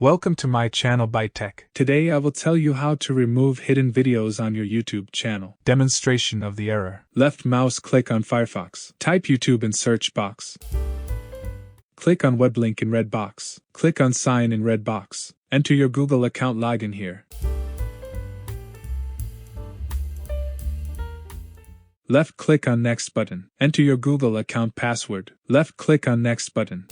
Welcome to my channel ByteTech. Today I will tell you how to remove hidden videos on your YouTube channel. Demonstration of the error. Left mouse click on Firefox. Type YouTube in search box. Click on web link in red box. Click on sign in red box. Enter your Google account login here. Left click on next button. Enter your Google account password. Left click on next button.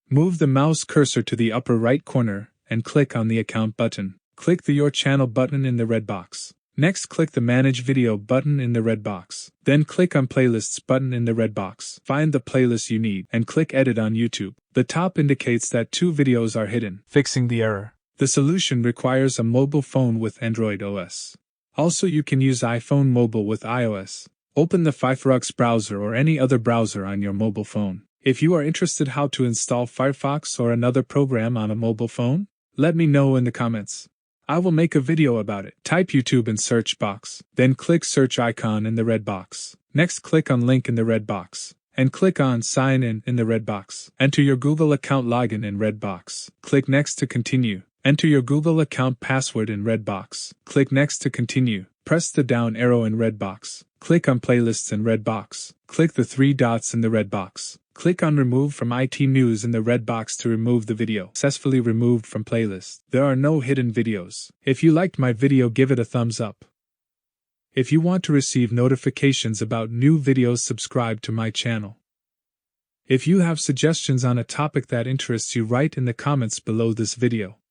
Move the mouse cursor to the upper right corner and click on the account button. Click the Your Channel button in the red box. Next click the Manage Video button in the red box. Then click on Playlists button in the red box. Find the playlist you need and click Edit on YouTube. The top indicates that 2 videos are hidden. Fixing the error. The solution requires a mobile phone with Android OS. Also, you can use iPhone mobile with iOS. Open the Firefox browser or any other browser on your mobile phone. If you are interested how to install Firefox or another program on a mobile phone, let me know in the comments. I will make a video about it. Type YouTube in search box, then click search icon in the red box. Next click on link in the red box, and click on sign in the red box. Enter your Google account login in red box. Click next to continue. Enter your Google account password in red box. Click next to continue. Press the down arrow in red box. Click on playlists in red box. Click the 3 dots in the red box. Click on Remove from IT News in the red box to remove the video. Successfully removed from playlist. There are no hidden videos. If you liked my video, give it a thumbs up. If you want to receive notifications about new videos, subscribe to my channel. If you have suggestions on a topic that interests you, write in the comments below this video.